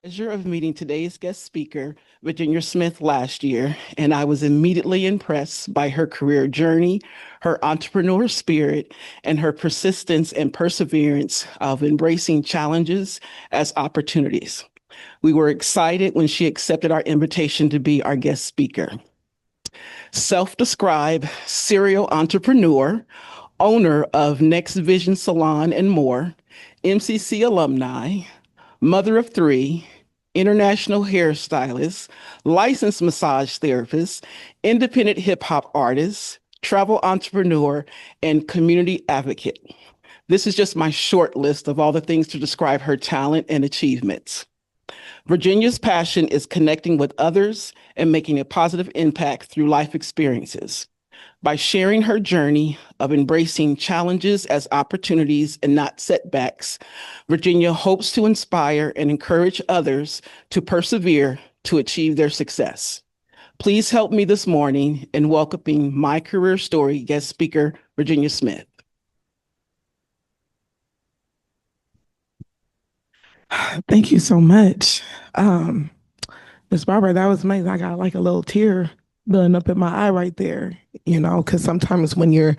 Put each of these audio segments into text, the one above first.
Pleasure of meeting today's guest speaker, Virginia Smith, last year, and I was immediately impressed by her career journey, her entrepreneur spirit, and her persistence and perseverance of embracing challenges as opportunities. We were excited when she accepted our invitation to be our guest speaker. Self-described serial entrepreneur, owner of Next Vision Salon and more, MCC alumni, mother of three, international hairstylist, licensed massage therapist, independent hip hop artist, travel entrepreneur, and community advocate. This is just my short list of all the things to describe her talent and achievements. Virginia's passion is connecting with others and making a positive impact through life experiences. By sharing her journey of embracing challenges as opportunities and not setbacks, Virginia hopes to inspire and encourage others to persevere to achieve their success. Please help me this morning in welcoming my career story guest speaker, Virginia Smith. Thank you so much. Um, Miss Barbara, that was amazing. I got like a little tear building up in my eye right there, because sometimes when you're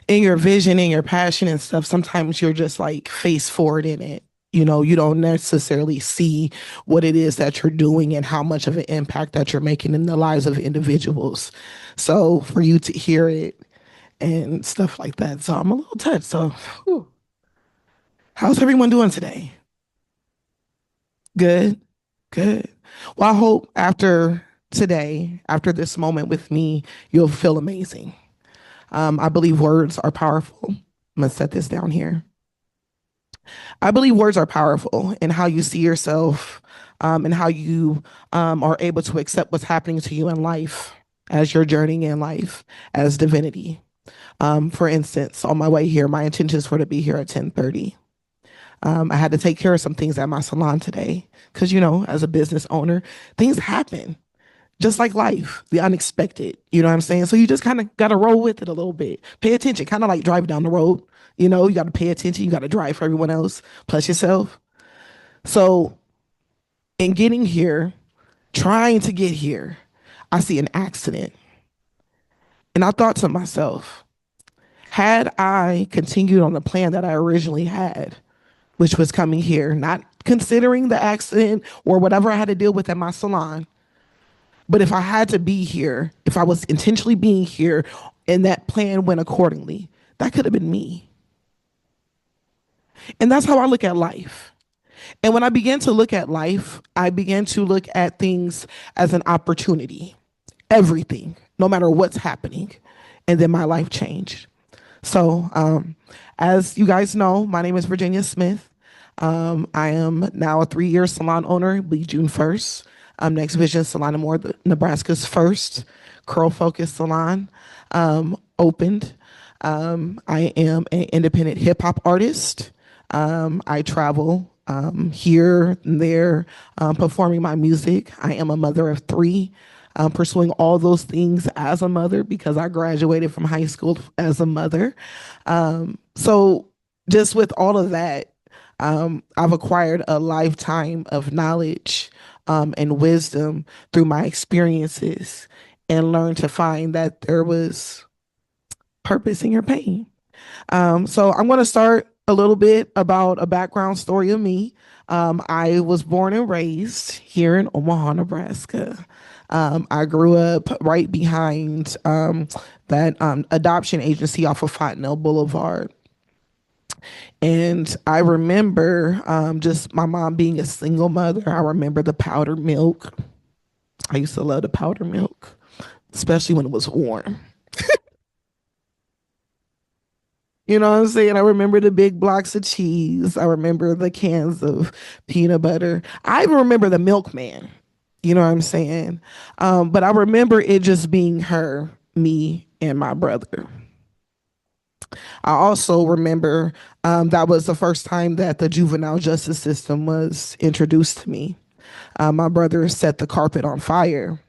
in your vision and your passion and stuff, sometimes you're just like face forward in it. You don't necessarily see what it is that you're doing and how much of an impact that you're making in the lives of individuals. So for you to hear it and stuff like that. So I'm a little touched. So, whew. How's everyone doing today? Good. Good. Well, I hope after today, after this moment with me, you'll feel amazing. I believe words are powerful. I'm going to set this down here. I believe words are powerful in how you see yourself and how you are able to accept what's happening to you in life as you're journeying in life as divinity. For instance, on my way here, my intentions were to be here at 10:30. I had to take care of some things at my salon today because, as a business owner, things happen just like life, the unexpected. You know what I'm saying? So you just kind of got to roll with it a little bit. Pay attention, kind of like driving down the road. You got to pay attention. You got to drive for everyone else, plus yourself. So in getting here, trying to get here, I see an accident. And I thought to myself, had I continued on the plan that I originally had, which was coming here, not considering the accident or whatever I had to deal with at my salon. But if I had to be here, if I was intentionally being here and that plan went accordingly, that could have been me. And that's how I look at life. And when I began to look at life, I began to look at things as an opportunity, everything, no matter what's happening. And then my life changed. So, as you guys know, my name is Virginia Smith. I am now a 3-year salon owner, be June 1st. Next Vision Salon and More, Nebraska's first curl focused salon, opened. I am an independent hip hop artist. I travel here and there performing my music. I am a mother of three. Pursuing all those things as a mother because I graduated from high school as a mother. So, just with all of that, I've acquired a lifetime of knowledge and wisdom through my experiences and learned to find that there was purpose in your pain. So I'm going to start a little bit about a background story of me. I was born and raised here in Omaha, Nebraska. I grew up right behind that adoption agency off of Fontenelle Boulevard. And I remember just my mom being a single mother. I remember the powdered milk. I used to love the powdered milk, especially when it was warm. You know what I'm saying? I remember the big blocks of cheese. I remember the cans of peanut butter. I even remember the milkman. You know what I'm saying? But I remember it just being her, me, and my brother. I also remember that was the first time that the juvenile justice system was introduced to me. My brother set the carpet on fire,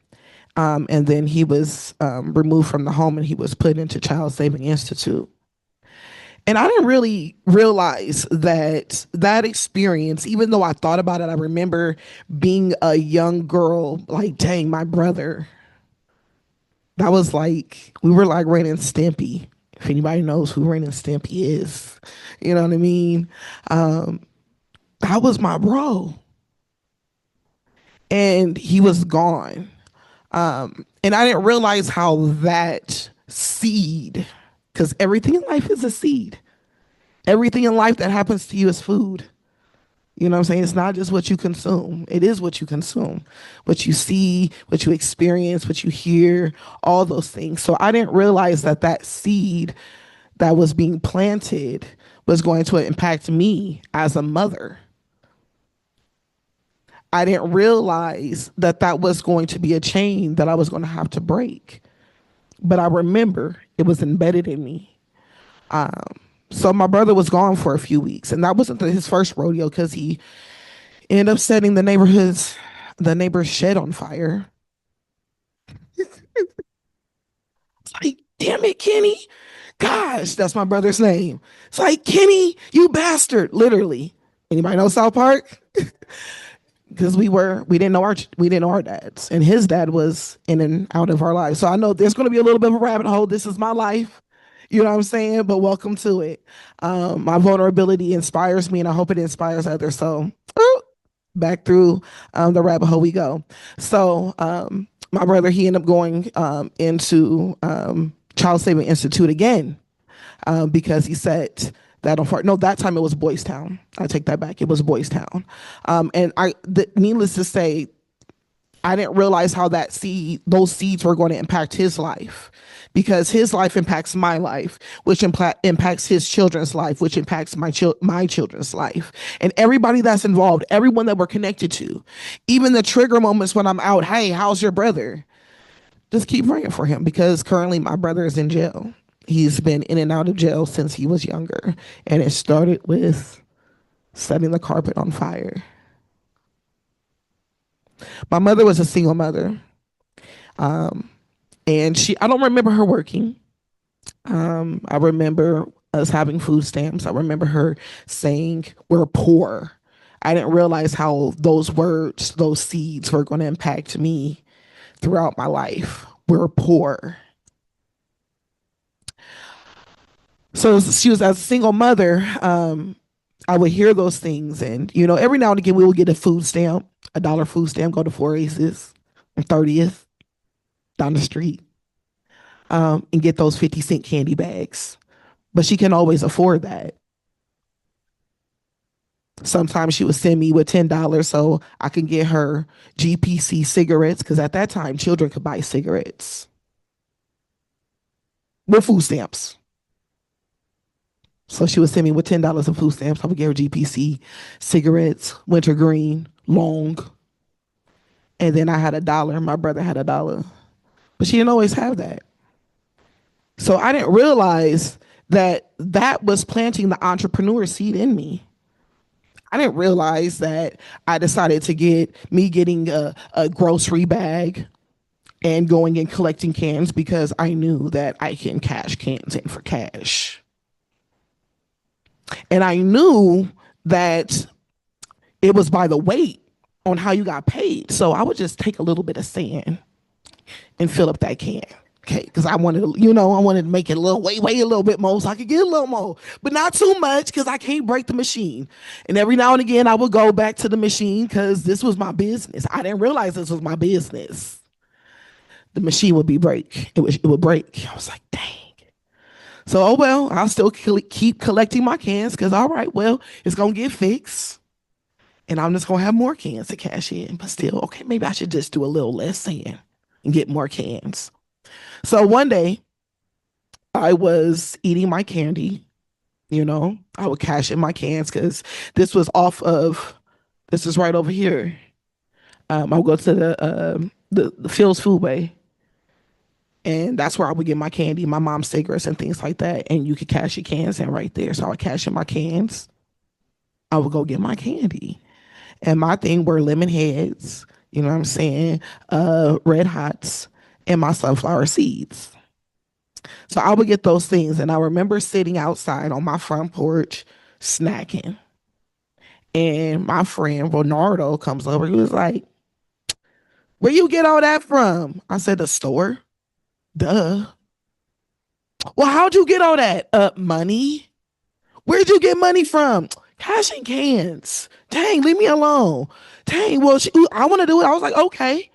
and then he was removed from the home and he was put into Child Saving Institute. And I didn't really realize that that experience, even though I thought about it, I remember being a young girl, like, dang, my brother, that was like, we were like Ren and Stimpy. If anybody knows who Ren and Stimpy is, you know what I mean? Um, that was my bro. And he was gone. And I didn't realize how that seed, because everything in life is a seed. Everything in life that happens to you is food. You know what I'm saying? It's not just what you consume. It is what you consume, what you see, what you experience, what you hear, all those things. So I didn't realize that that seed that was being planted was going to impact me as a mother. I didn't realize that that was going to be a chain that I was going to have to break. But I remember it was embedded in me. So my brother was gone for a few weeks, and that wasn't his first rodeo because he ended up setting the neighbor's shed on fire. It's like, damn it, Kenny. Gosh, that's my brother's name. It's like, Kenny, you bastard, literally. Anybody know South Park? Because we didn't know our dads, and his dad was in and out of our lives. So I know there's going to be a little bit of a rabbit hole. This is my life, you know what I'm saying? But welcome to it. My vulnerability inspires me, and I hope it inspires others. So back through the rabbit hole we go. So my brother, he ended up going into Child Saving Institute again because he said that on fire. No, that time it was Boys Town. I take that back. It was Boys Town. Needless to say, I didn't realize how those seeds were going to impact his life, because his life impacts my life, which impacts his children's life, which impacts my children's life, and everybody that's involved, everyone that we're connected to, even the trigger moments when I'm out. Hey, how's your brother? Just keep praying for him, because currently my brother is in jail. He's been in and out of jail since he was younger, and it started with setting the carpet on fire. My mother was a single mother. And I don't remember her working. I remember us having food stamps. I remember her saying, we're poor. I didn't realize how those words, those seeds were going to impact me throughout my life. We're poor. So she was, as a single mother, I would hear those things. And, every now and again, we would get a food stamp, $1 food stamp, go to 4 Aces and 30th down the street, and get those 50-cent candy bags. But she can always afford that. Sometimes she would send me with $10 so I can get her GPC cigarettes, because at that time, children could buy cigarettes with food stamps. So she would send me with $10 of food stamps. I would get her GPC cigarettes, wintergreen, long. And then I had $1. My brother had $1. But she didn't always have that. So I didn't realize that that was planting the entrepreneur seed in me. I didn't realize that I decided to getting a grocery bag and going and collecting cans, because I knew that I can cash cans in for cash. And I knew that it was by the weight on how you got paid. So I would just take a little bit of sand and fill up that can. Okay, because I wanted to make it weigh a little bit more so I could get a little more, but not too much because I can't break the machine. And every now and again, I would go back to the machine because this was my business. I didn't realize this was my business. The machine would break. It would break. I was like, dang. So, oh well, I'll still keep collecting my cans because, all right, well, it's going to get fixed. And I'm just going to have more cans to cash in. But still, okay, maybe I should just do a little less sand and get more cans. So one day, I was eating my candy. I would cash in my cans because this is right over here. I would go to the Phil's Foodway. And that's where I would get my candy, my mom's cigarettes and things like that. And you could cash your cans in right there. So I would cash in my cans. I would go get my candy. And my thing were lemon heads, you know what I'm saying? Red Hots and my sunflower seeds. So I would get those things. And I remember sitting outside on my front porch snacking. And my friend Ronaldo comes over. He was like, "Where you get all that from?" I said, "The store." Duh. "Well, how'd you get all that? Money." "Where'd you get money from?" "Cash and cans." "Dang, leave me alone." "Dang, well, I want to do it." I was like, okay.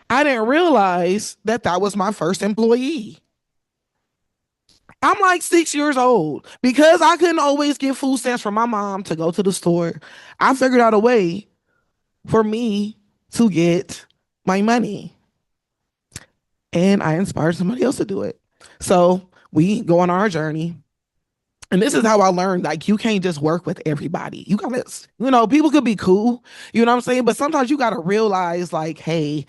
I didn't realize that that was my first employee. I'm like 6 years old. Because I couldn't always get food stamps from my mom to go to the store, I figured out a way for me to get my money. And I inspired somebody else to do it. So we go on our journey. And this is how I learned, like, you can't just work with everybody. You gotta, people could be cool, you know what I'm saying? But sometimes you gotta realize, like, hey,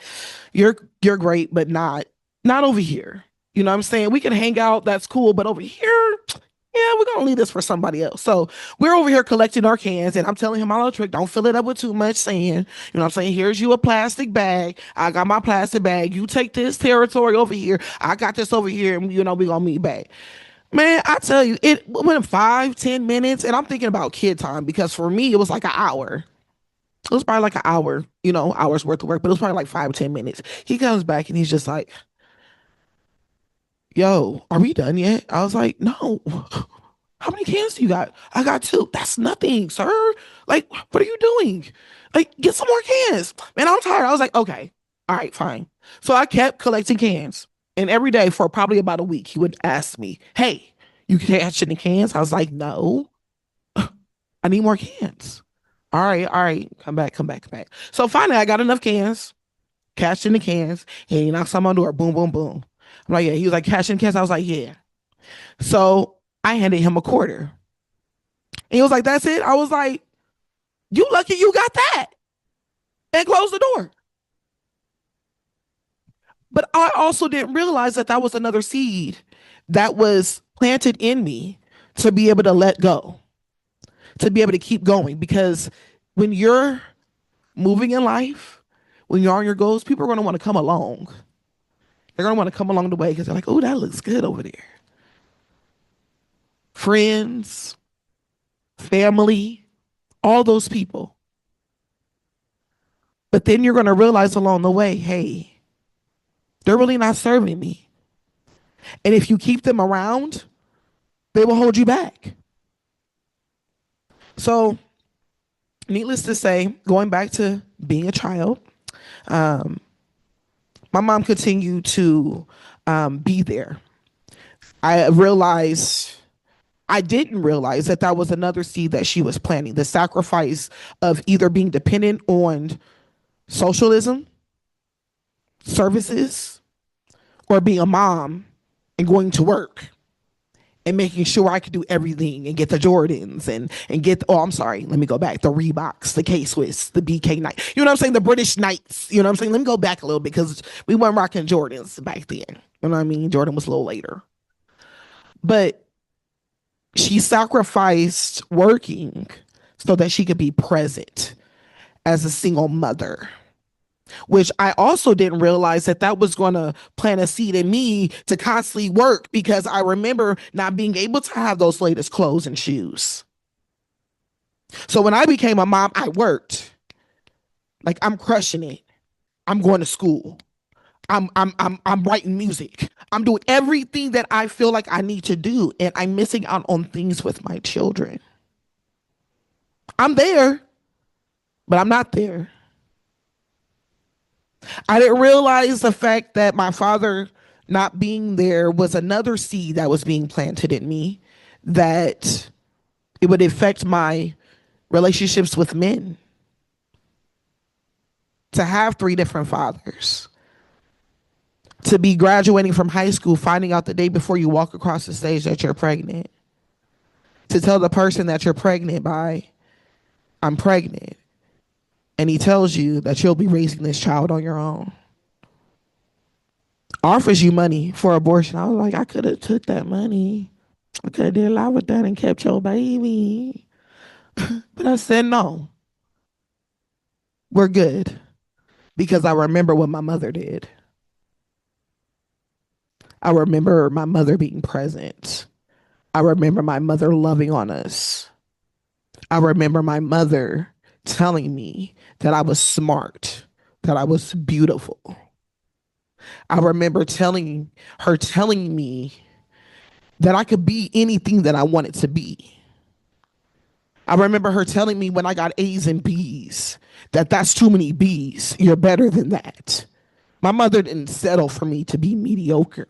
you're great, but not over here. You know what I'm saying? We can hang out, that's cool, but over here, yeah, we're gonna leave this for somebody else. So we're over here collecting our cans, and I'm telling him my little trick: don't fill it up with too much sand. You know what I'm saying? Here's you a plastic bag. I got my plastic bag. You take this territory over here. I got this over here, and we gonna meet back. Man, I tell you, it went 5, 10 minutes, and I'm thinking about kid time because for me it was like an hour. It was probably like an hour, hours worth of work, but it was probably like 5, 10 minutes. He comes back and he's just like, "Yo, are we done yet?" I was like, "No." "How many cans do you got?" "I got two." "That's nothing, sir. Like, what are you doing? Like, get some more cans." Man, I'm tired. I was like, okay, all right, fine. So I kept collecting cans. And every day for probably about a week, he would ask me, "Hey, you catch any cans?" I was like, "No, I need more cans." All right, come back, come back, come back. So finally, I got enough cans, cashed in the cans, and he knocks on my door, boom, boom, boom. I'm like, yeah. He was like, "Cash in cans?" I was like, yeah. So I handed him a quarter. And he was like, "That's it?" I was like, "You lucky you got that." And closed the door. But I also didn't realize that that was another seed that was planted in me to be able to let go, to be able to keep going. Because when you're moving in life, when you're on your goals, people are going to want to come along. They're going to want to come along the way because they're like, "Oh, that looks good over there." Friends, family, all those people. But then you're going to realize along the way, hey, they're really not serving me. And if you keep them around, they will hold you back. So, needless to say, going back to being a child, um, my mom continued to be there. I realized I didn't realize that that was another seed that she was planting, the sacrifice of either being dependent on socialism, services, or being a mom and going to work and making sure I could do everything and get the Jordans and get I'm sorry, let me go back. The Reeboks, the K Swiss, the BK Knight. You know what I'm saying? The British Knights. You know what I'm saying? Let me go back a little bit because we weren't rocking Jordans back then. You know what I mean? Jordan was a little later. But she sacrificed working so that she could be present as a single mother, which I also didn't realize that that was going to plant a seed in me to constantly work because I remember not being able to have those latest clothes and shoes. So when I became a mom, I worked. Like, I'm crushing it. I'm going to school. I'm writing music. I'm doing everything that I feel like I need to do, and I'm missing out on things with my children. I'm there, but I'm not there. I didn't realize the fact that my father not being there was another seed that was being planted in me, that it would affect my relationships with men. To have three different fathers, to be graduating from high school, finding out the day before you walk across the stage that you're pregnant, to tell the person that you're pregnant by, "I'm pregnant," and he tells you that you'll be raising this child on your own, offers you money for abortion. I was like, I could have took that money. I could have did a lot with that and kept your baby. But I said, no, we're good. Because I remember what my mother did. I remember my mother being present. I remember my mother loving on us. I remember my mother telling me that I was smart, that I was beautiful. I remember telling me that I could be anything that I wanted to be. I remember her telling me when I got A's and B's that that's too many B's. You're better than that. My mother didn't settle for me to be mediocre.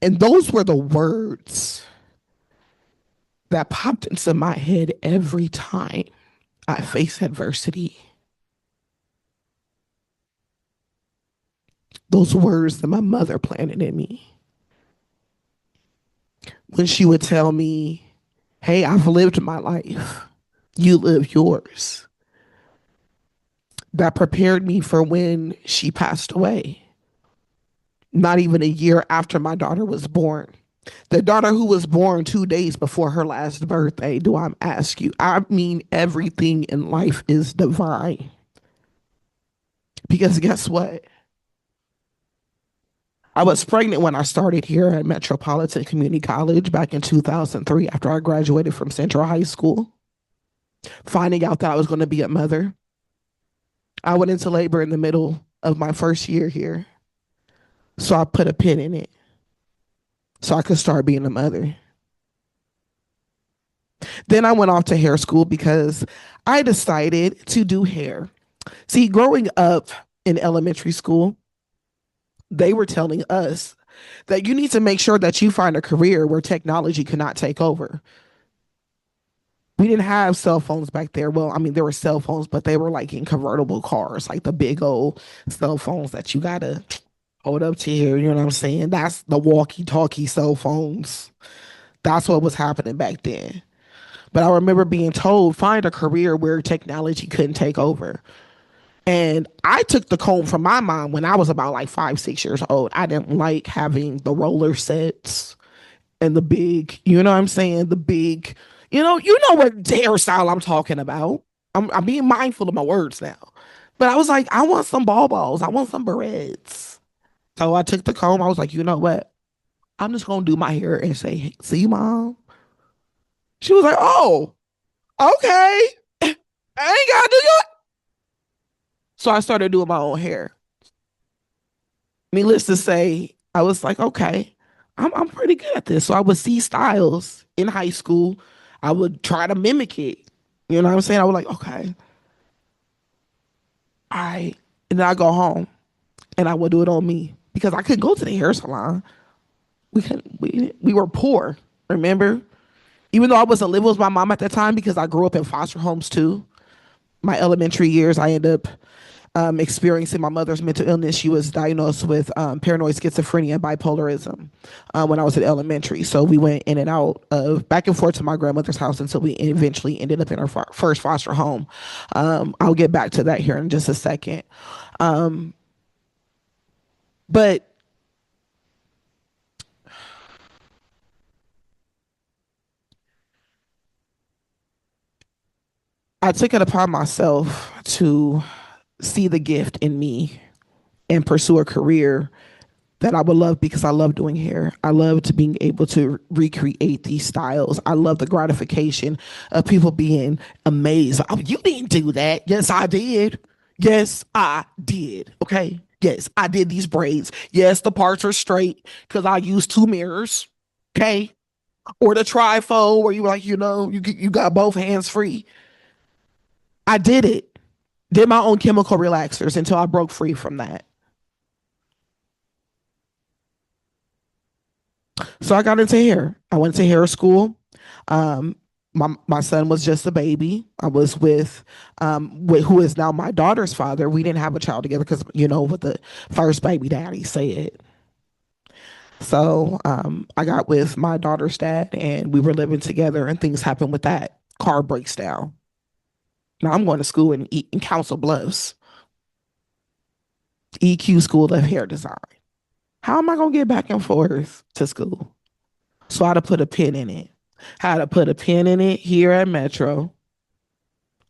And those were the words that popped into my head every time I face adversity. Those words that my mother planted in me. When she would tell me, hey, I've lived my life, you live yours. That prepared me for when she passed away. Not even a year after my daughter was born. The daughter who was born 2 days before her last birthday, do I ask you? I mean, everything in life is divine. Because guess what? I was pregnant when I started here at Metropolitan Community College back in 2003 after I graduated from Central High School. Finding out that I was going to be a mother, I went into labor in the middle of my first year here. So I put a pin in it so I could start being a mother. Then I went off to hair school because I decided to do hair. See, growing up in elementary school, they were telling us that you need to make sure that you find a career where technology cannot take over. We didn't have cell phones back there. Well, I mean, there were cell phones, but they were like in convertible cars, like the big old cell phones that you gotta hold up to here. You know what I'm saying? That's the walkie-talkie cell phones. That's what was happening back then. But I remember being told, find a career where technology couldn't take over. And I took the comb from my mom when I was about like 5, 6 years old. I didn't like having the roller sets and the big, you know what I'm saying? The big, you know what hairstyle I'm talking about. I'm being mindful of my words now. But I was like, I want some balls. I want some barrettes. So I took the comb. I was like, you know what? I'm just gonna do my hair and say, hey, see, mom. She was like, oh, okay. I ain't gotta do your. So I started doing my own hair. Needless to say, I was like, okay, I'm pretty good at this. So I would see styles in high school. I would try to mimic it. You know what I'm saying? I was like, okay, all right. And then I go home and I would do it on me because I couldn't go to the hair salon. We were poor, remember? Even though I wasn't living with my mom at that time because I grew up in foster homes too. My elementary years, I ended up experiencing my mother's mental illness. She was diagnosed with paranoid schizophrenia and bipolarism when I was in elementary. So we went in and out of back and forth to my grandmother's house until we eventually ended up in our first foster home. I'll get back to that here in just a second. But I took it upon myself to see the gift in me and pursue a career that I would love because I love doing hair. I loved being able to recreate these styles. I love the gratification of people being amazed. Oh, you didn't do that. Yes, I did. Yes, I did. Okay. Yes, I did these braids. Yes, the parts are straight because I used 2 mirrors. Okay. Or the trifold where you like, you got both hands free. I did it. Did my own chemical relaxers until I broke free from that. So I got into hair. I went to hair school. Um, my son was just a baby. I was with who is now my daughter's father. We didn't have a child together because what the first baby daddy said. So I got with my daughter's dad, and we were living together, and things happened with that. Car breaks down. Now I'm going to school in Council Bluffs, EQ School of Hair Design. How am I going to get back and forth to school? So I had to put a pin in it. Had to put a pin in it here at Metro.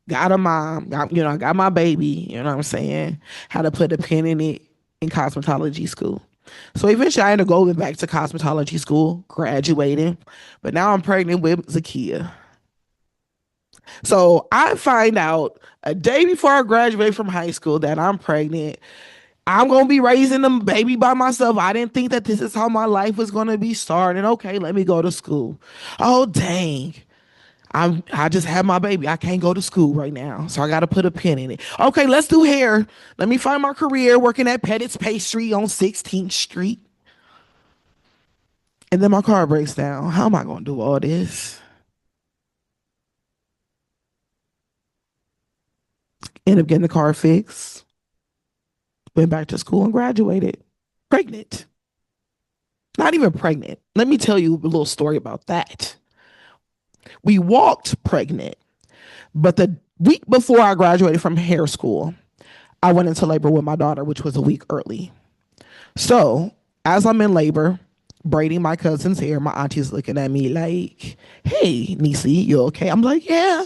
Got a mom, got my baby, you know what I'm saying? Had to put a pin in it in cosmetology school. So eventually I ended up going back to cosmetology school, graduating, but now I'm pregnant with Zakia. So I find out a day before I graduate from high school that I'm pregnant. I'm gonna be raising the baby by myself. I didn't think that this is how my life was gonna be started. Okay, let me go to school. Oh dang. I just had my baby. I can't go to school right now. So I gotta put a pin in it. Okay, let's do hair. Let me find my career working at Pettit's Pastry on 16th Street. And then my car breaks down. How am I gonna do all this? End up getting the car fixed. Went back to school and graduated. Pregnant. Not even pregnant. Let me tell you a little story about that. We walked pregnant, but the week before I graduated from hair school, I went into labor with my daughter, which was a week early. So as I'm in labor, braiding my cousin's hair, my auntie's looking at me like, "Hey, Nisi, you okay?" I'm like, "Yeah,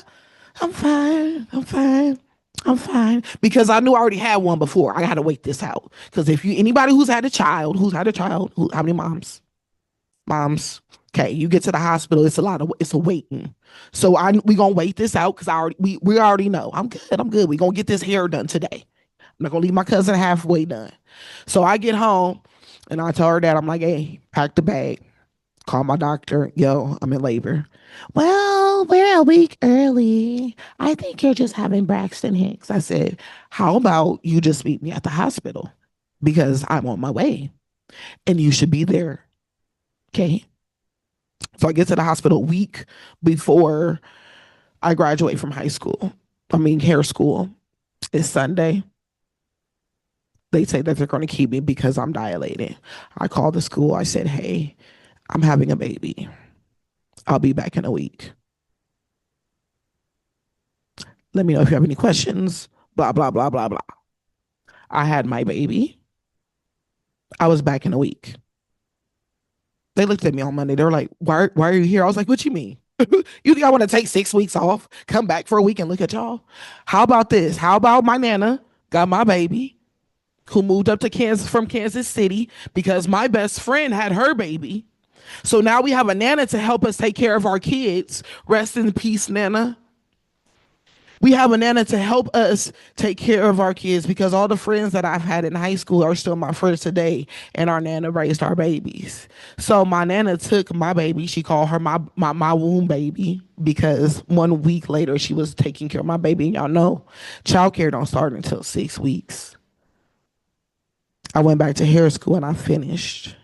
I'm fine. I'm fine. I'm fine." Because I knew I already had one before. I got to wait this out. Because if you anybody how many moms? Okay, you get to the hospital, it's a waiting. So we gonna wait this out because we already know. I'm good. I'm good. We gonna get this hair done today. I'm not gonna leave my cousin halfway done. So I get home and I tell her that I'm like, "Hey, pack the bag. Call my doctor. Yo, I'm in labor." "Well, we're a week early. I think you're just having Braxton Hicks." I said, "How about you just meet me at the hospital? Because I'm on my way and you should be there." Okay. So I get to the hospital a week before I graduate from high school. I mean, hair school. It's Sunday. They say that they're going to keep me because I'm dilated. I called the school. I said, "Hey, I'm having a baby. I'll be back in a week. Let me know if you have any questions." Blah, blah, blah, blah, blah. I had my baby. I was back in a week. They looked at me on Monday. They were like, why are you here?" I was like, "What you mean? You think I want to take 6 weeks off, come back for a week and look at y'all? How about this? How about my nana got my baby, who moved up to Kansas from Kansas City because my best friend had her baby. So now we have a nana to help us take care of our kids. Rest in peace, Nana. We have a nana to help us take care of our kids because all the friends that I've had in high school are still my friends today, and our nana raised our babies. So my nana took my baby. She called her my womb baby because 1 week later she was taking care of my baby. And y'all know childcare don't start until 6 weeks. I went back to hair school and I finished.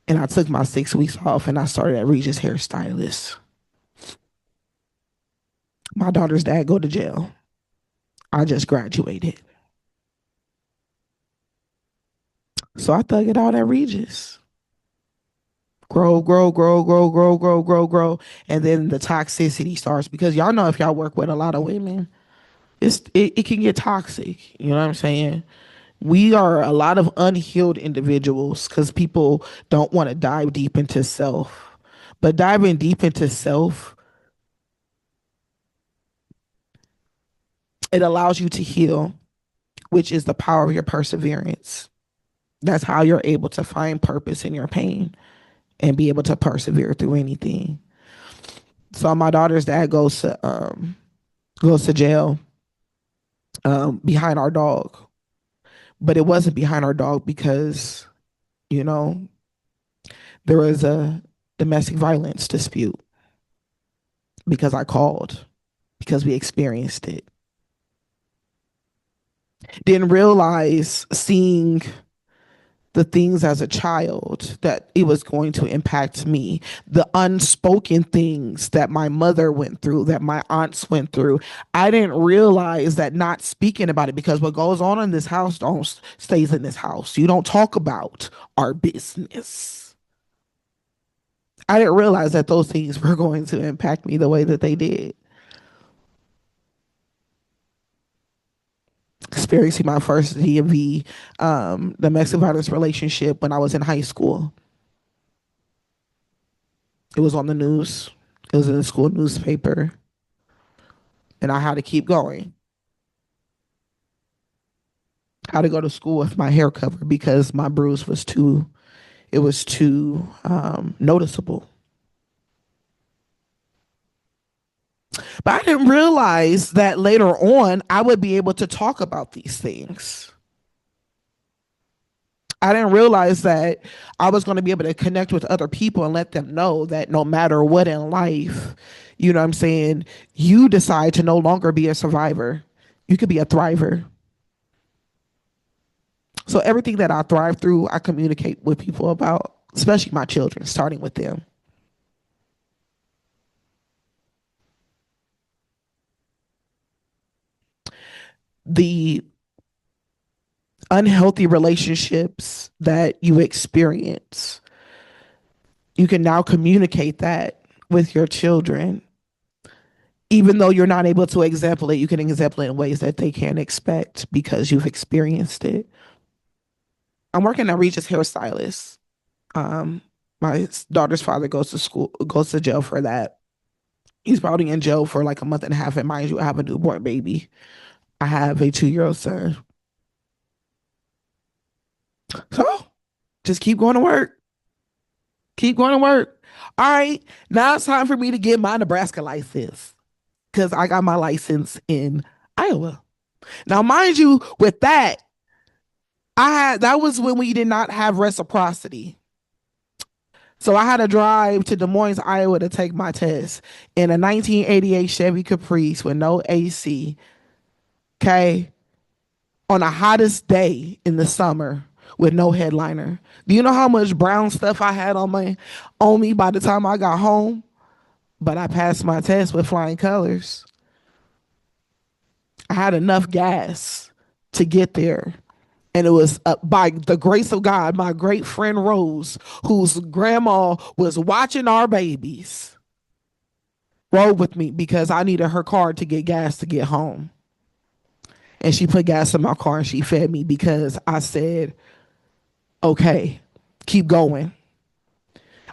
And I took my 6 weeks off and I started at Regis Hairstylist. My daughter's dad go to jail. I just graduated. So I thug it out at Regis. Grow, grow, grow, grow, grow, grow, grow, grow. And then the toxicity starts because y'all know if y'all work with a lot of women, it can get toxic. You know what I'm saying? We are a lot of unhealed individuals because people don't want to dive deep into self. But diving deep into self, it allows you to heal, which is the power of your perseverance. That's how you're able to find purpose in your pain and be able to persevere through anything. So my daughter's dad goes to jail behind our dog, but it wasn't behind our dog because you know there was a domestic violence dispute because I called because we experienced it. Didn't realize seeing the things as a child that it was going to impact me, the unspoken things that my mother went through, that my aunts went through. I didn't realize that not speaking about it, because what goes on in this house don't stays in this house. You don't talk about our business. I didn't realize that those things were going to impact me the way that they did. Experiencing my first DMV, domestic violence relationship when I was in high school. It was on the news. It was in the school newspaper. And I had to keep going. had to go to school with my hair covered because my bruise was too noticeable. But I didn't realize that later on I would be able to talk about these things. I didn't realize that I was going to be able to connect with other people and let them know that no matter what in life, you know what I'm saying, you decide to no longer be a survivor. You could be a thriver. So everything that I thrive through, I communicate with people about, especially my children, starting with them. The unhealthy relationships that you experience, you can now communicate that with your children. Even though you're not able to example it, you can example it in ways that they can't expect because you've experienced it. I'm working at Regis Hairstylist. My daughter's father goes to jail for that. He's probably in jail for like a month and a half. And mind you, I have a newborn baby. I have a 2-year-old son. So just keep going to work. Keep going to work. All right. Now it's time for me to get my Nebraska license because I got my license in Iowa. Now, mind you, with that, that was when we did not have reciprocity. So I had to drive to Des Moines, Iowa to take my test in a 1988 Chevy Caprice with no AC. Okay. On the hottest day in the summer with no headliner. Do you know how much brown stuff I had on me by the time I got home? But I passed my test with flying colors. I had enough gas to get there. And it was by the grace of God, my great friend Rose, whose grandma was watching our babies, rode with me because I needed her car to get gas to get home. And she put gas in my car and she fed me because I said, okay, keep going.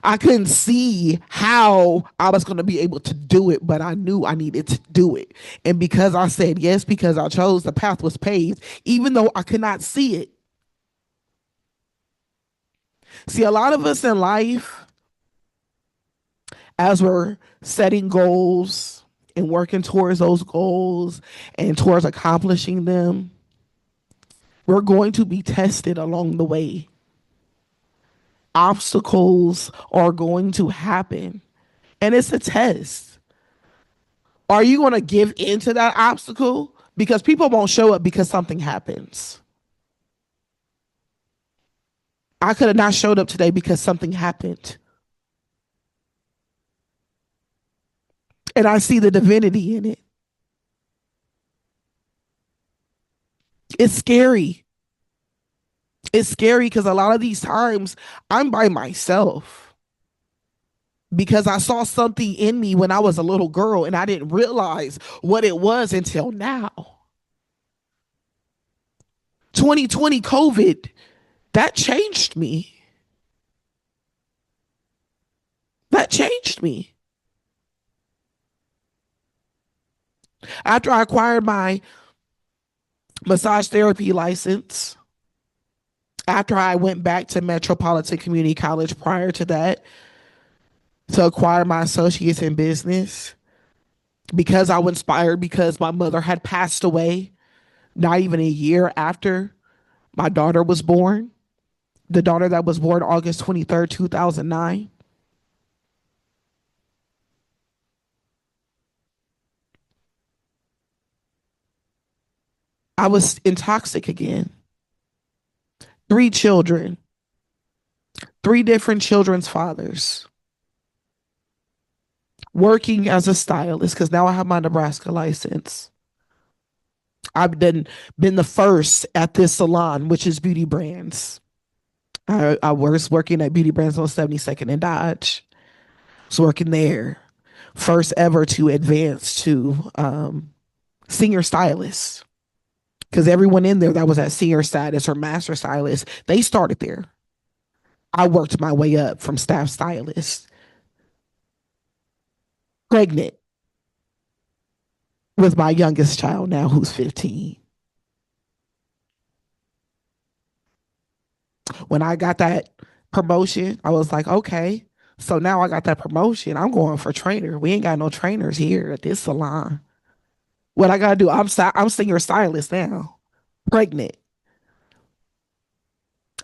I couldn't see how I was going to be able to do it, but I knew I needed to do it. And because I said yes, because I chose, the path was paved, even though I could not see it. See, a lot of us in life, as we're setting goals and working towards those goals and towards accomplishing them, we're going to be tested along the way. Obstacles are going to happen, and it's a test. Are you going to give into that obstacle? Because people won't show up because something happens. I could have not showed up today because something happened. And I see the divinity in it. It's scary. It's scary because a lot of these times I'm by myself because I saw something in me when I was a little girl and I didn't realize what it was until now. 2020 COVID, that changed me. That changed me. After I acquired my massage therapy license, after I went back to Metropolitan Community College prior to that to acquire my associates in business, because I was inspired because my mother had passed away not even a year after my daughter was born, the daughter that was born August 23rd, 2009. I was intoxic again. 3 children, 3 different children's fathers, working as a stylist because now I have my Nebraska license. I've been the first at this salon, which is Beauty Brands. I was working at Beauty Brands on 72nd and Dodge. I was working there. First ever to advance to senior stylist. Because everyone in there that was at senior stylist or master stylist, they started there. I worked my way up from staff stylist. Pregnant with my youngest child now, who's 15. When I got that promotion, I was like, okay, so now I got that promotion. I'm going for trainer. We ain't got no trainers here at this salon. What I gotta do? I'm senior stylist now. Pregnant.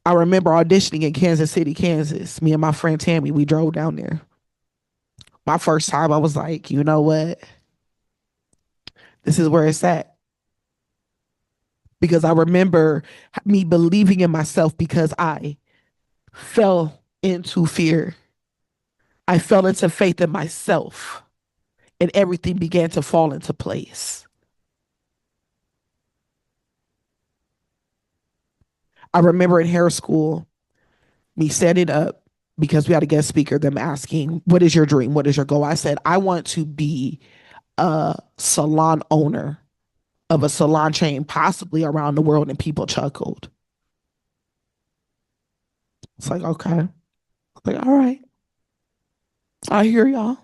I remember auditioning in Kansas City, Kansas. Me and my friend Tammy, we drove down there. My first time, I was like, you know what? This is where it's at. Because I remember me believing in myself because I fell into fear. I fell into faith in myself, and everything began to fall into place. I remember in hair school, me setting up because we had a guest speaker, them asking, what is your dream? What is your goal? I said, I want to be a salon owner of a salon chain, possibly around the world. And people chuckled. It's like, okay. Like, all right. I hear y'all.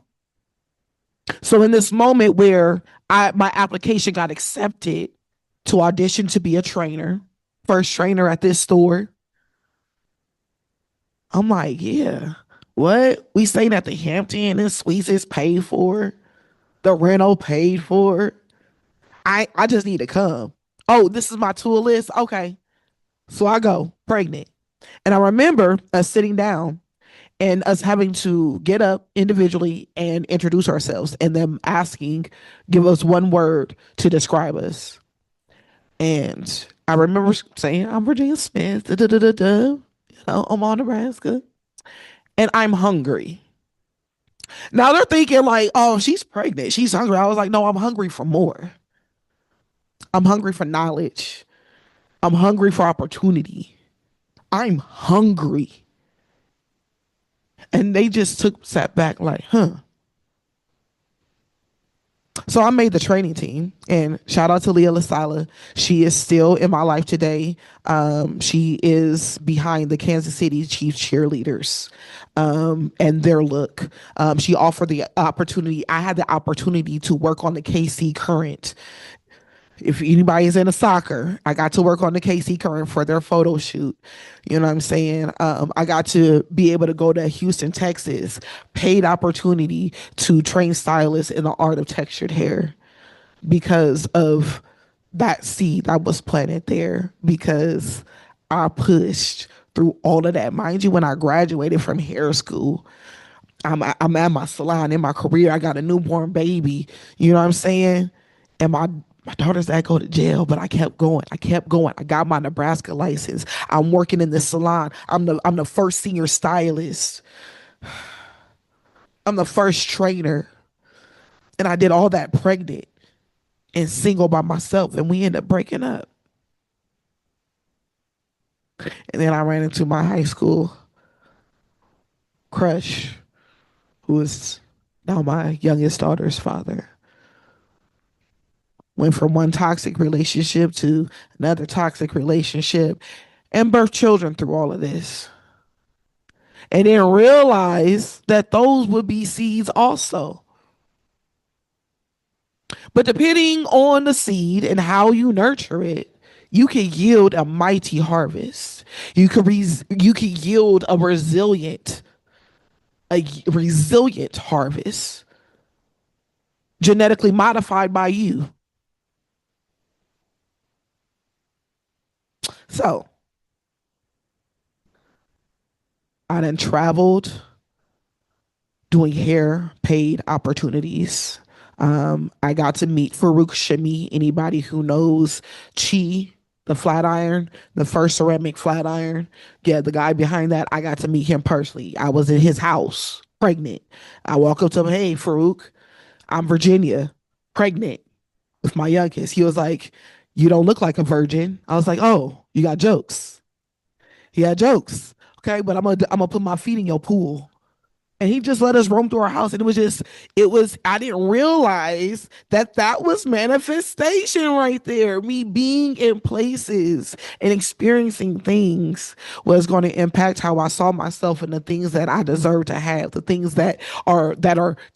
So in this moment where my application got accepted to audition to be a trainer, first trainer at this store, I'm like, yeah, what? We staying at the Hampton and suites is paid for, the rental paid for. I just need to come. Oh, this is my tool list. Okay. So I go pregnant. And I remember us sitting down and us having to get up individually and introduce ourselves and them asking, give us one word to describe us. And I remember saying, I'm Virginia Smith, da, da, da, da, da, you know, Omaha, Nebraska, and I'm hungry. Now they're thinking like, oh, she's pregnant. She's hungry. I was like, no, I'm hungry for more. I'm hungry for knowledge. I'm hungry for opportunity. I'm hungry. And they just sat back like, huh. So I made the training team, and shout out to Leah Lasala. She is still in my life today. She is behind the Kansas City Chiefs cheerleaders and their look. She offered the opportunity. I had the opportunity to work on the KC Current. If anybody's into soccer, I got to work on the KC Current for their photo shoot. You know what I'm saying? I got to be able to go to Houston, Texas, paid opportunity to train stylists in the art of textured hair because of that seed that was planted there, because I pushed through all of that. Mind you, when I graduated from hair school, I'm at my salon in my career. I got a newborn baby. You know what I'm saying? And my daughter's dad go to jail, but I kept going. I got my Nebraska license. I'm working in the salon. I'm the first senior stylist. I'm the first trainer. And I did all that pregnant and single by myself. And we ended up breaking up. And then I ran into my high school crush, who is now my youngest daughter's father. Went from one toxic relationship to another toxic relationship and birthed children through all of this. And then realize that those would be seeds also. But depending on the seed and how you nurture it, you can yield a mighty harvest. You can yield a resilient harvest, genetically modified by you. So I then traveled doing hair, paid opportunities. I got to meet Farouk Shami. Anybody who knows Chi, the flat iron, the first ceramic flat iron, yeah, the guy behind that, I got to meet him personally. I was in his house, pregnant. I walk up to him, hey, Farouk, I'm Virginia, pregnant with my youngest. He was like, you don't look like a virgin. I was like, oh, you got jokes. He had jokes. Okay, but I'm gonna put my feet in your pool. And he just let us roam through our house. And I didn't realize that was manifestation right there. Me being in places and experiencing things was going to impact how I saw myself and the things that I deserve to have, the things that are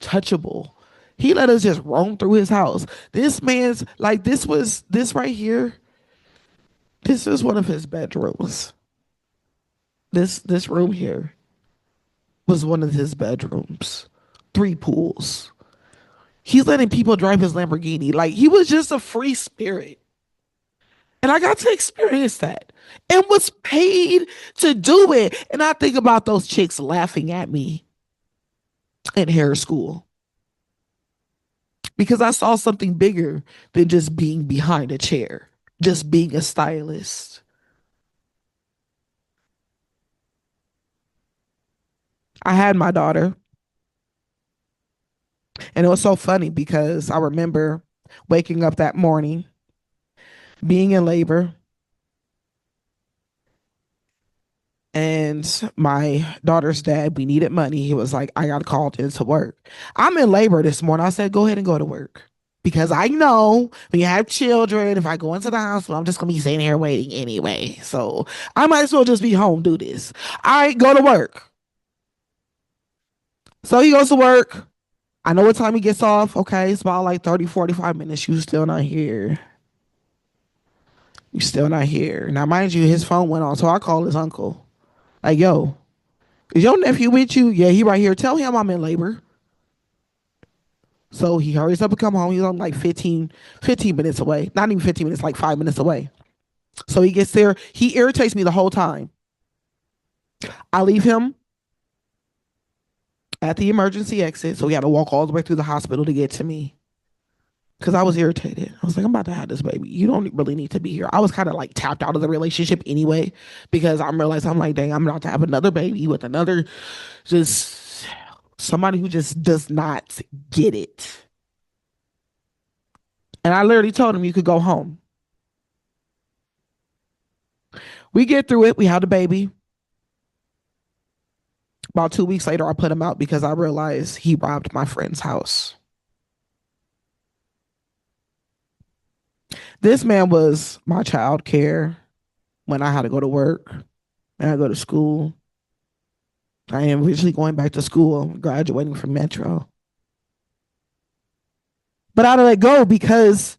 touchable. He let us just roam through his house. This man's like, this right here. This is one of his bedrooms. This room here was one of his bedrooms. 3 pools. He's letting people drive his Lamborghini. Like he was just a free spirit. And I got to experience that and was paid to do it. And I think about those chicks laughing at me in hair school because I saw something bigger than just being behind a chair, just being a stylist. I had my daughter, and it was so funny because I remember waking up that morning, being in labor, and my daughter's dad, we needed money. He was like, I got called into work. I'm in labor this morning. I said, go ahead and go to work. Because I know when you have children, if I go into the hospital, I'm just going to be sitting here waiting anyway. So I might as well just be home, do this. All right, go to work. So he goes to work. I know what time he gets off. Okay, it's about like 30, 45 minutes. You still not here. You still not here. Now, mind you, his phone went on. So I called his uncle. Like, yo, is your nephew with you? Yeah, he right here. Tell him I'm in labor. So he hurries up and come home. He's on like 15 minutes away. Not even 15 minutes, like 5 minutes away. So he gets there. He irritates me the whole time. I leave him at the emergency exit. So he had to walk all the way through the hospital to get to me. Because I was irritated. I was like, I'm about to have this baby. You don't really need to be here. I was kind of like tapped out of the relationship anyway. Because I'm realizing I'm like, dang, I'm about to have another baby with another just somebody who just does not get it. And I literally told him you could go home. We get through it. We had a baby. About 2 weeks later, I put him out because I realized he robbed my friend's house. This man was my child care when I had to go to work, and I go to school. I am originally going back to school, graduating from Metro. But I had to let go because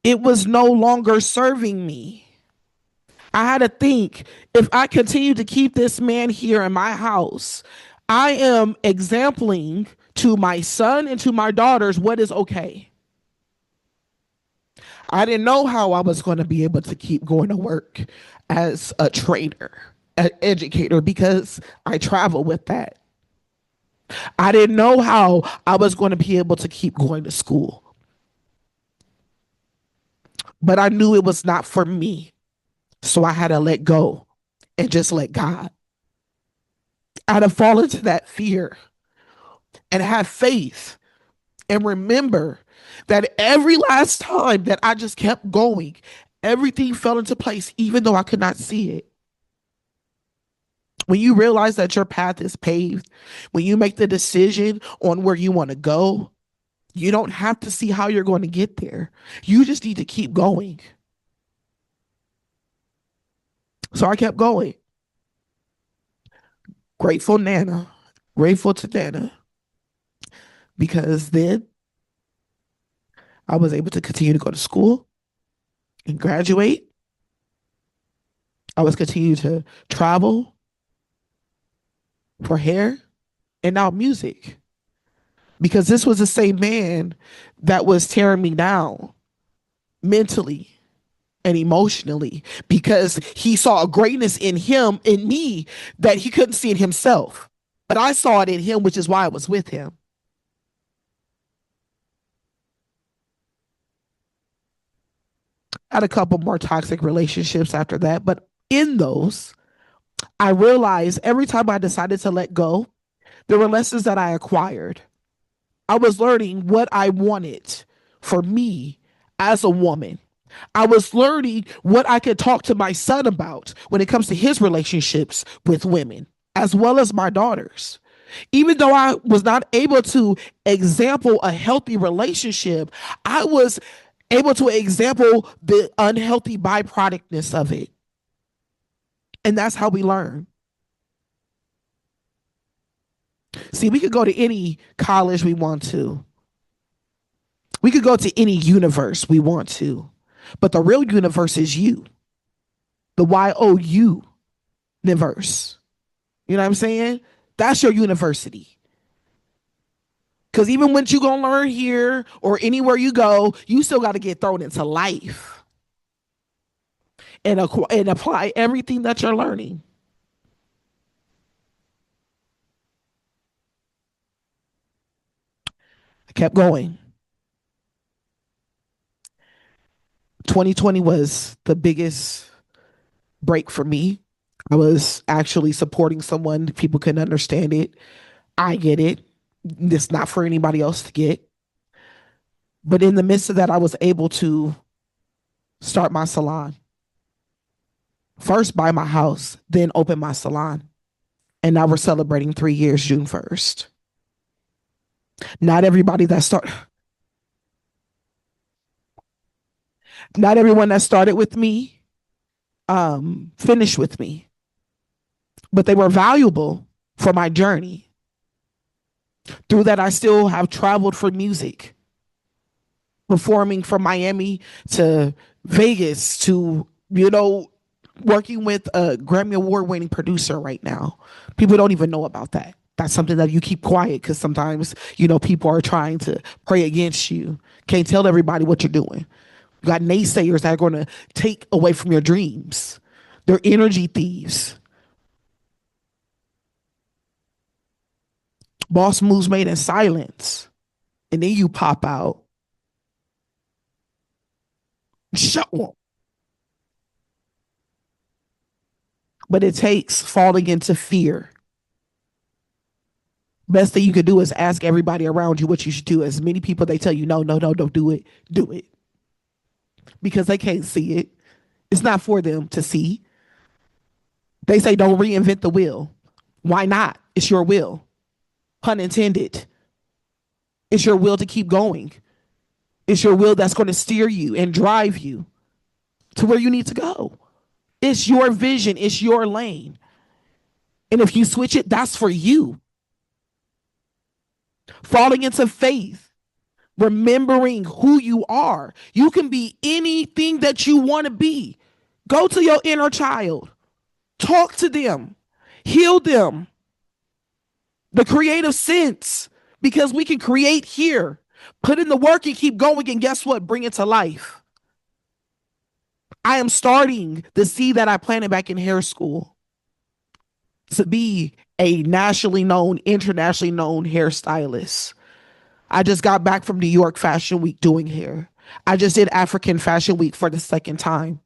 it was no longer serving me. I had to think, if I continue to keep this man here in my house, I am exempling to my son and to my daughters what is okay. I didn't know how I was going to be able to keep going to work as a trainer, an educator, because I travel with that. I didn't know how I was going to be able to keep going to school. But I knew it was not for me. So I had to let go and just let God. I had to fall into that fear and have faith and remember that every last time that I just kept going, everything fell into place, even though I could not see it. When you realize that your path is paved, when you make the decision on where you want to go, you don't have to see how you're going to get there. You just need to keep going. So I kept going. Grateful Nana. Grateful to Nana. Because then I was able to continue to go to school and graduate. I was continue to travel for hair and now music. Because this was the same man that was tearing me down mentally and emotionally because he saw a greatness in him, in me, that he couldn't see in himself. But I saw it in him, which is why I was with him. I had a couple more toxic relationships after that, but in those, I realized every time I decided to let go, there were lessons that I acquired. I was learning what I wanted for me as a woman. I was learning what I could talk to my son about when it comes to his relationships with women, as well as my daughters. Even though I was not able to example a healthy relationship, I was able to example the unhealthy byproductness of it. And that's how we learn. See, we could go to any college we want to. We could go to any universe we want to. But the real universe is you. The YOU. universe. You know what I'm saying? That's your university. Because even when you gonna learn here or anywhere you go, you still got to get thrown into life and apply everything that you're learning. I kept going. 2020 was the biggest break for me. I was actually supporting someone. People couldn't understand it. I get it. It's not for anybody else to get. But in the midst of that, I was able to start my salon. First, buy my house, then open my salon. And now we're celebrating 3 years, June 1st. Not everybody that start, not everyone that started with me finished with me, but they were valuable for my journey. Through that, I still have traveled for music, performing from Miami to Vegas to, working with a Grammy Award winning producer right now. People don't even know about that. That's something that you keep quiet because sometimes, people are trying to pray against you. Can't tell everybody what you're doing. You got naysayers that are going to take away from your dreams. They're energy thieves. Boss moves made in silence. And then you pop out. Shut up. But it takes falling into fear. Best thing you could do is ask everybody around you what you should do. As many people, they tell you, no, don't do it. Do it. Because they can't see it. It's not for them to see. They say don't reinvent the wheel. Why not? It's your will. Pun intended. It's your will to keep going. It's your will that's going to steer you and drive you to where you need to go. It's your vision. It's your lane. And if you switch it, that's for you. Falling into faith, remembering who you are. You can be anything that you want to be. Go to your inner child. Talk to them. Heal them. The creative sense, because we can create here. Put in the work and keep going, and guess what? Bring it to life. I am starting the seed that I planted back in hair school to be a nationally known, internationally known hairstylist. I just got back from New York Fashion Week doing hair. I just did African Fashion Week for the second time.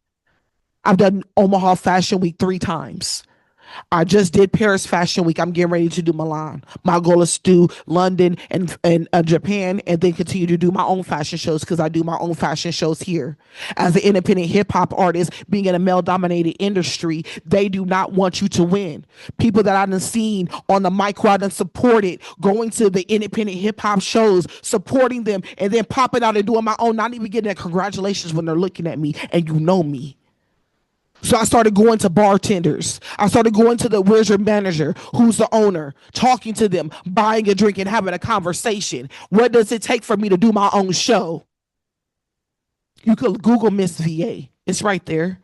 I've done Omaha Fashion Week 3 times. I just did Paris Fashion Week. I'm getting ready to do Milan. My goal is to do London and Japan, and then continue to do my own fashion shows because I do my own fashion shows here. As an independent hip hop artist, being in a male dominated industry, they do not want you to win. People that I've seen on the micro, I've supported, going to the independent hip hop shows, supporting them, and then popping out and doing my own, not even getting that congratulations when they're looking at me and you know me. So I started going to bartenders. I started going to the where's your manager, who's the owner, talking to them, buying a drink and having a conversation. What does it take for me to do my own show? You could Google Miss VA. It's right there.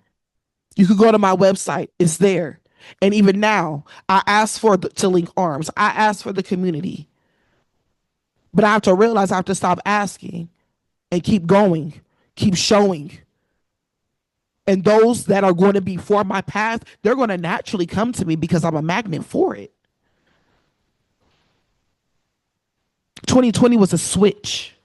You could go to my website. It's there. And even now, I ask to link arms. I ask for the community. But I have to realize I have to stop asking and keep going, keep showing. And those that are going to be for my path, they're going to naturally come to me because I'm a magnet for it. 2020 was a switch.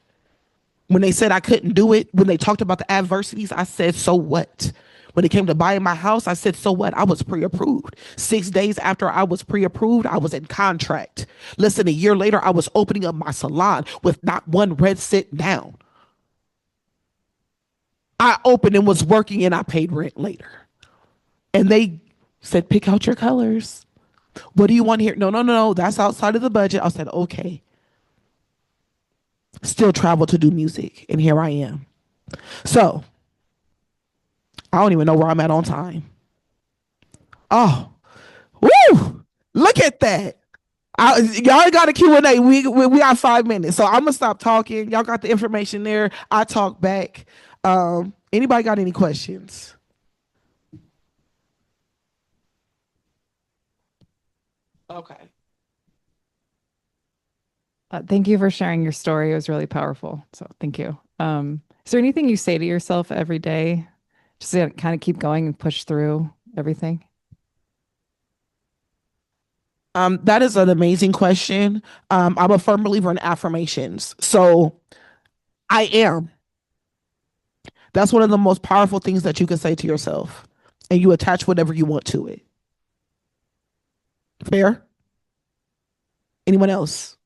When they said I couldn't do it, when they talked about the adversities, I said, so what? When it came to buying my house, I said, so what? I was pre-approved. 6 days after I was pre-approved, I was in contract. Less than a year later, I was opening up my salon with not one red sit down. I opened and was working and I paid rent later. And they said, pick out your colors. What do you want here? No. That's outside of the budget. I said, okay. Still travel to do music. And here I am. So I don't even know where I'm at on time. Oh, woo! Look at that. Y'all got a Q&A. We got 5 minutes. So I'm going to stop talking. Y'all got the information there. I talk back. Anybody got any questions? Okay. Thank you for sharing your story. It was really powerful. So thank you. Is there anything you say to yourself every day just to kind of keep going and push through everything? That is an amazing question. I'm a firm believer in affirmations. So I am. That's one of the most powerful things that you can say to yourself. And you attach whatever you want to it. Fair? Anyone else?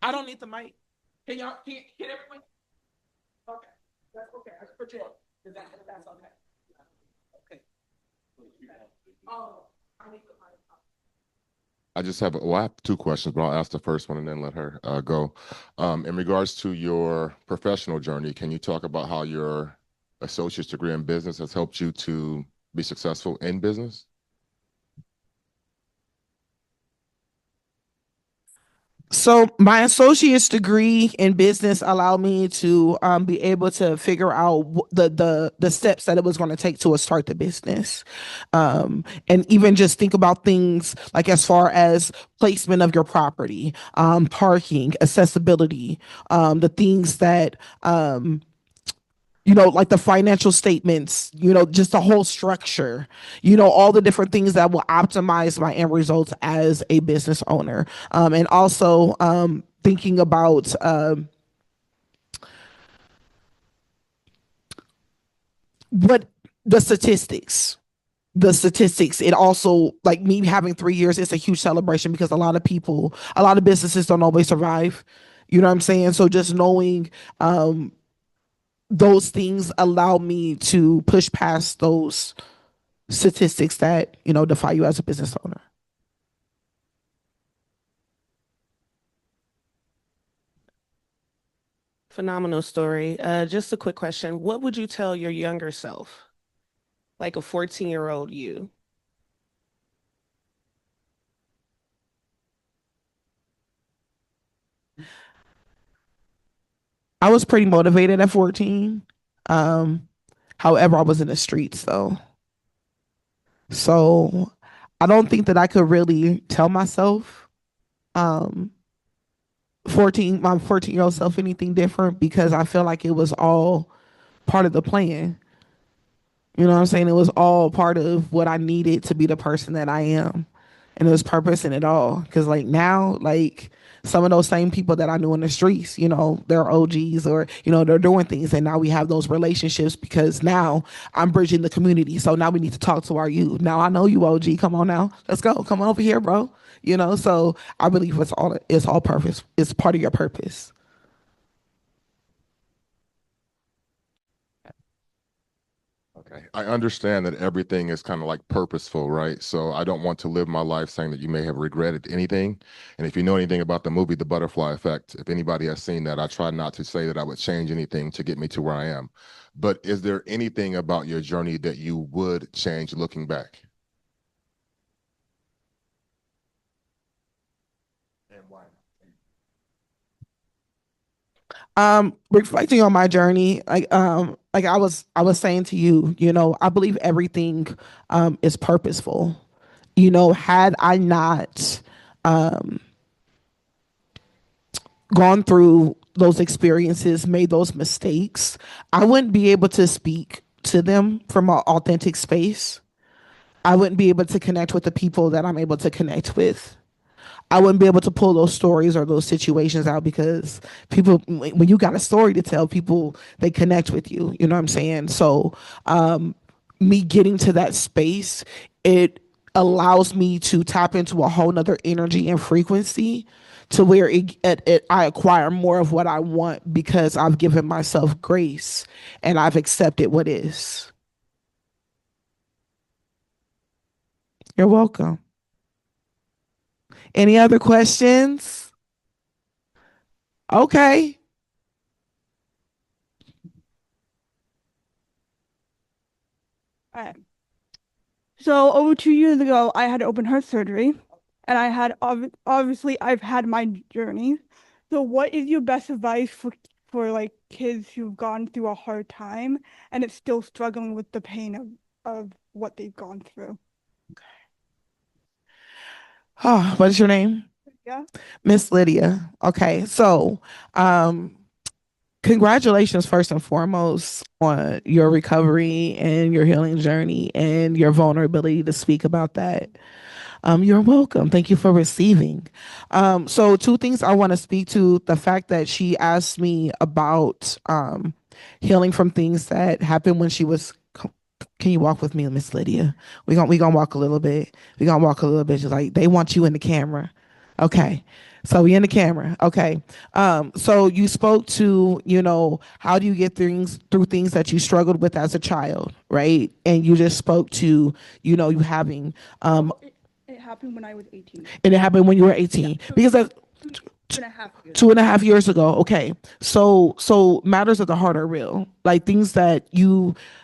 I don't need the mic. Can y'all can everyone? Okay. That's okay. I can project. That's okay. Okay. Oh, I need the mic. I just have, well, I have two questions, but I'll ask the first one and then let her go. In regards to your professional journey, can you talk about how your associate's degree in business has helped you to be successful in business? So my associate's degree in business allowed me to be able to figure out the steps that it was going to take to start the business, and even just think about things like as far as placement of your property, parking, accessibility, the things that like the financial statements, just the whole structure, all the different things that will optimize my end results as a business owner. And also thinking about what the statistics. The statistics, it also, like me having 3 years, it's a huge celebration because a lot of businesses don't always survive. You know what I'm saying? So just knowing those things allow me to push past those statistics that defy you as a business owner. Phenomenal story. Just a quick question. What would you tell your younger self, like a 14-year-old you? I was pretty motivated at 14. Um, However, I was in the streets though. So I don't think that I could really tell myself um 14-year-old self anything different because I feel like it was all part of the plan. You know what I'm saying? It was all part of what I needed to be the person that I am. And it was purpose in it all. Cause like now, like some of those same people that I knew in the streets, they're OGs or, they're doing things. And now we have those relationships because now I'm bridging the community. So now we need to talk to our youth. Now I know you OG. Come on now. Let's go. Come on over here, bro. So I believe it's all purpose. It's part of your purpose. Okay. I understand that everything is kind of like purposeful, right? So I don't want to live my life saying that you may have regretted anything. And if you know anything about the movie The Butterfly Effect, if anybody has seen that, I try not to say that I would change anything to get me to where I am. But is there anything about your journey that you would change looking back? And why? Reflecting on my journey, like I was saying to you, I believe everything is purposeful. Had I not um gone through those experiences, made those mistakes, I wouldn't be able to speak to them from an authentic space. I wouldn't be able to connect with the people that I'm able to connect with. I wouldn't be able to pull those stories or those situations out because people, when you got a story to tell, people, they connect with you. You know what I'm saying? So, me getting to that space, it allows me to tap into a whole nother energy and frequency to where I acquire more of what I want because I've given myself grace and I've accepted what is. You're welcome. Any other questions? Okay. All right. So over 2 years ago, I had open heart surgery, and I had obviously I've had my journey. So what is your best advice for like kids who've gone through a hard time and it's still struggling with the pain of what they've gone through? Oh, what is your name? Yeah. Miss Lydia. Okay, so congratulations first and foremost on your recovery and your healing journey and your vulnerability to speak about that. You're welcome. Thank you for receiving. So two things I want to speak to: the fact that she asked me about healing from things that happened when she was. Can you walk with me, Miss Lydia? We gonna walk a little bit. We gonna walk a little bit. Just like they want you in the camera. Okay. So we in the camera. Okay. So you spoke to, how do you get through things that you struggled with as a child, right? And you just spoke to, you having It happened when I was 18. and it happened when you were 18. Because that's 2.5 years. 2.5 years ago. Okay. So matters of the heart are real. Like things that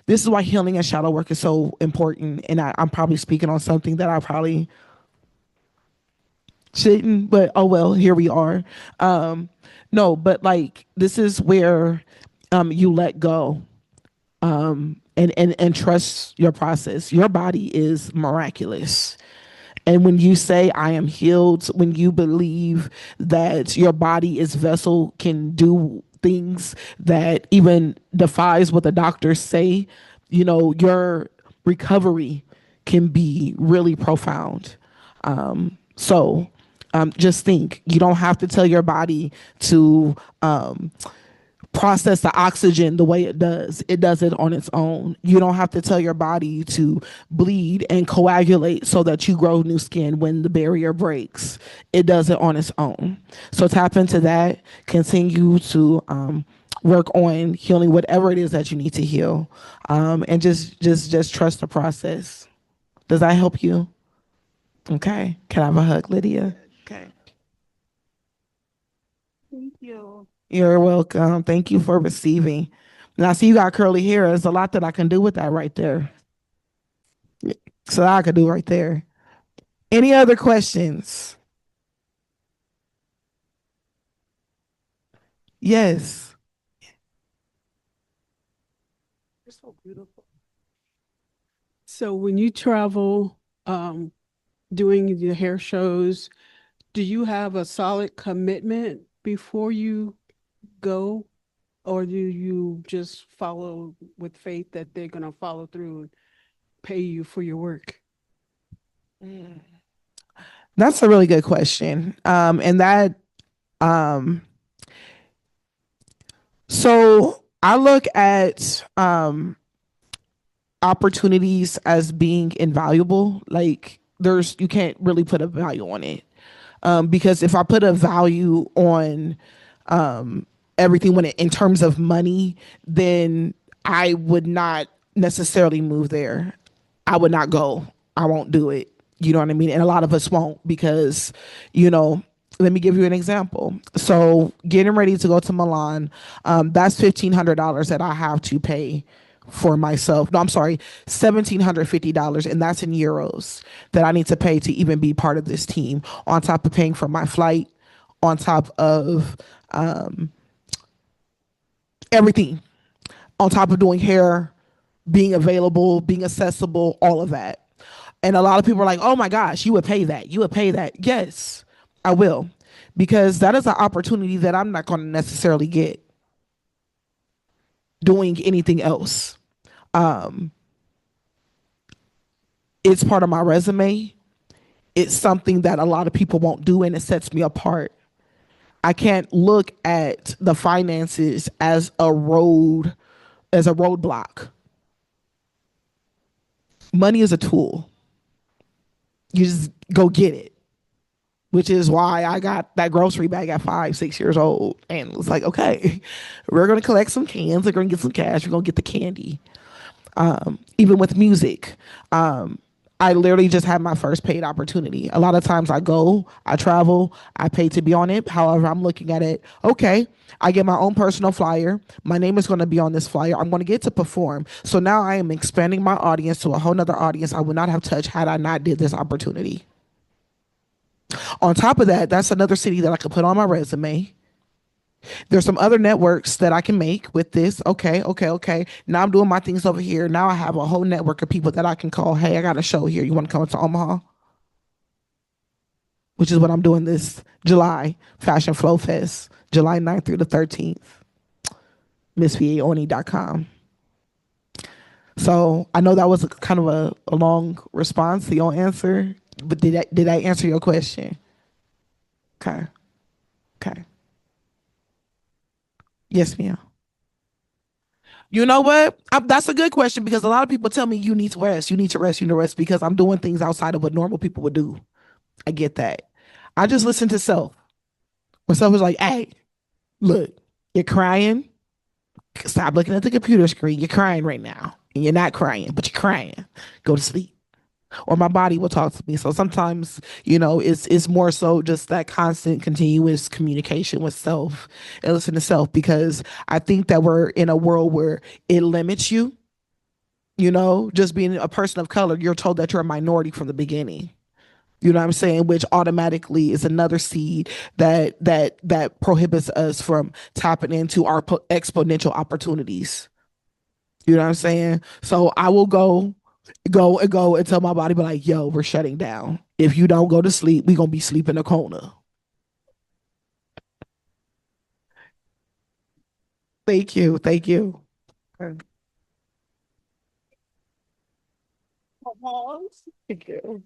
this is why healing and shadow work is so important. And I'm probably speaking on something that I probably shouldn't, but oh well, here we are. No, but like this is where you let go and trust your process. Your body is miraculous. And when you say I am healed, when you believe that your body is vessel, can do things that even defies what the doctors say, your recovery can be really profound. So just think, you don't have to tell your body to process the oxygen the way it does. It does it on its own. You don't have to tell your body to bleed and coagulate so that you grow new skin when the barrier breaks. It does it on its own. So tap into that. Continue to work on healing whatever it is that you need to heal, and just trust the process. Does that help you? Okay. Can I have a hug, Lydia? Okay. Thank you. You're welcome. Thank you for receiving. Now, I see you got curly hair. There's a lot that I can do with that right there. So I could do right there. Any other questions? Yes. You're so beautiful. So when you travel, doing the hair shows, do you have a solid commitment before you go? Or do you just follow with faith that they're going to follow through and pay you for your work? That's a really good question. And that, so I look at opportunities as being invaluable. Like you can't really put a value on it. Because if I put a value on everything in terms of money, then I would not necessarily move there. I would not go. I won't do it. You know what I mean? And a lot of us won't because, let me give you an example. So getting ready to go to Milan, that's $1,500 that I have to pay for myself. No, I'm sorry, $1,750, and that's in euros that I need to pay to even be part of this team, on top of paying for my flight, on top of everything, on top of doing hair, being available, being accessible, all of that. And a lot of people are like, oh my gosh, you would pay that. You would pay that. Yes, I will. Because that is an opportunity that I'm not going to necessarily get doing anything else. It's part of my resume. It's something that a lot of people won't do, and it sets me apart. I can't look at the finances as a roadblock. Money is a tool. You just go get it, which is why I got that grocery bag at 5-6 years old. And it was like, okay, we're going to collect some cans. We're going to get some cash. We're going to get the candy. Even with music, I literally just had my first paid opportunity. A lot of times I go, I travel, I pay to be on it. However, I'm looking at it, okay, I get my own personal flyer. My name is going to be on this flyer. I'm going to get to perform. So now I am expanding my audience to a whole nother audience I would not have touched had I not did this opportunity. On top of that, that's another city that I could put on my resume. There's some other networks that I can make with this. Okay. Now I'm doing my things over here. Now I have a whole network of people that I can call. Hey, I got a show here. You want to come to Omaha? Which is what I'm doing this July, Fashion Flow Fest, July 9th through the 13th. MissVAOney.com. So I know that was kind of a long response to your answer, but did I answer your question? Okay. Yes, ma'am. You know what? That's a good question because a lot of people tell me you need to rest. You need to rest. You need to rest because I'm doing things outside of what normal people would do. I get that. I just listen to self. When self is like, hey, look, you're crying. Stop looking at the computer screen. You're crying right now. And you're not crying, but you're crying. Go to sleep. Or my body will talk to me. So sometimes, it's more so just that constant, continuous communication with self and listen to self because I think that we're in a world where it limits you. Just being a person of color, you're told that you're a minority from the beginning. You know what I'm saying? Which automatically is another seed that prohibits us from tapping into our exponential opportunities. You know what I'm saying? So I will go and tell my body, be like, yo, we're shutting down. If you don't go to sleep, we're gonna be sleeping in a corner. Thank you. Thank you. Thank you.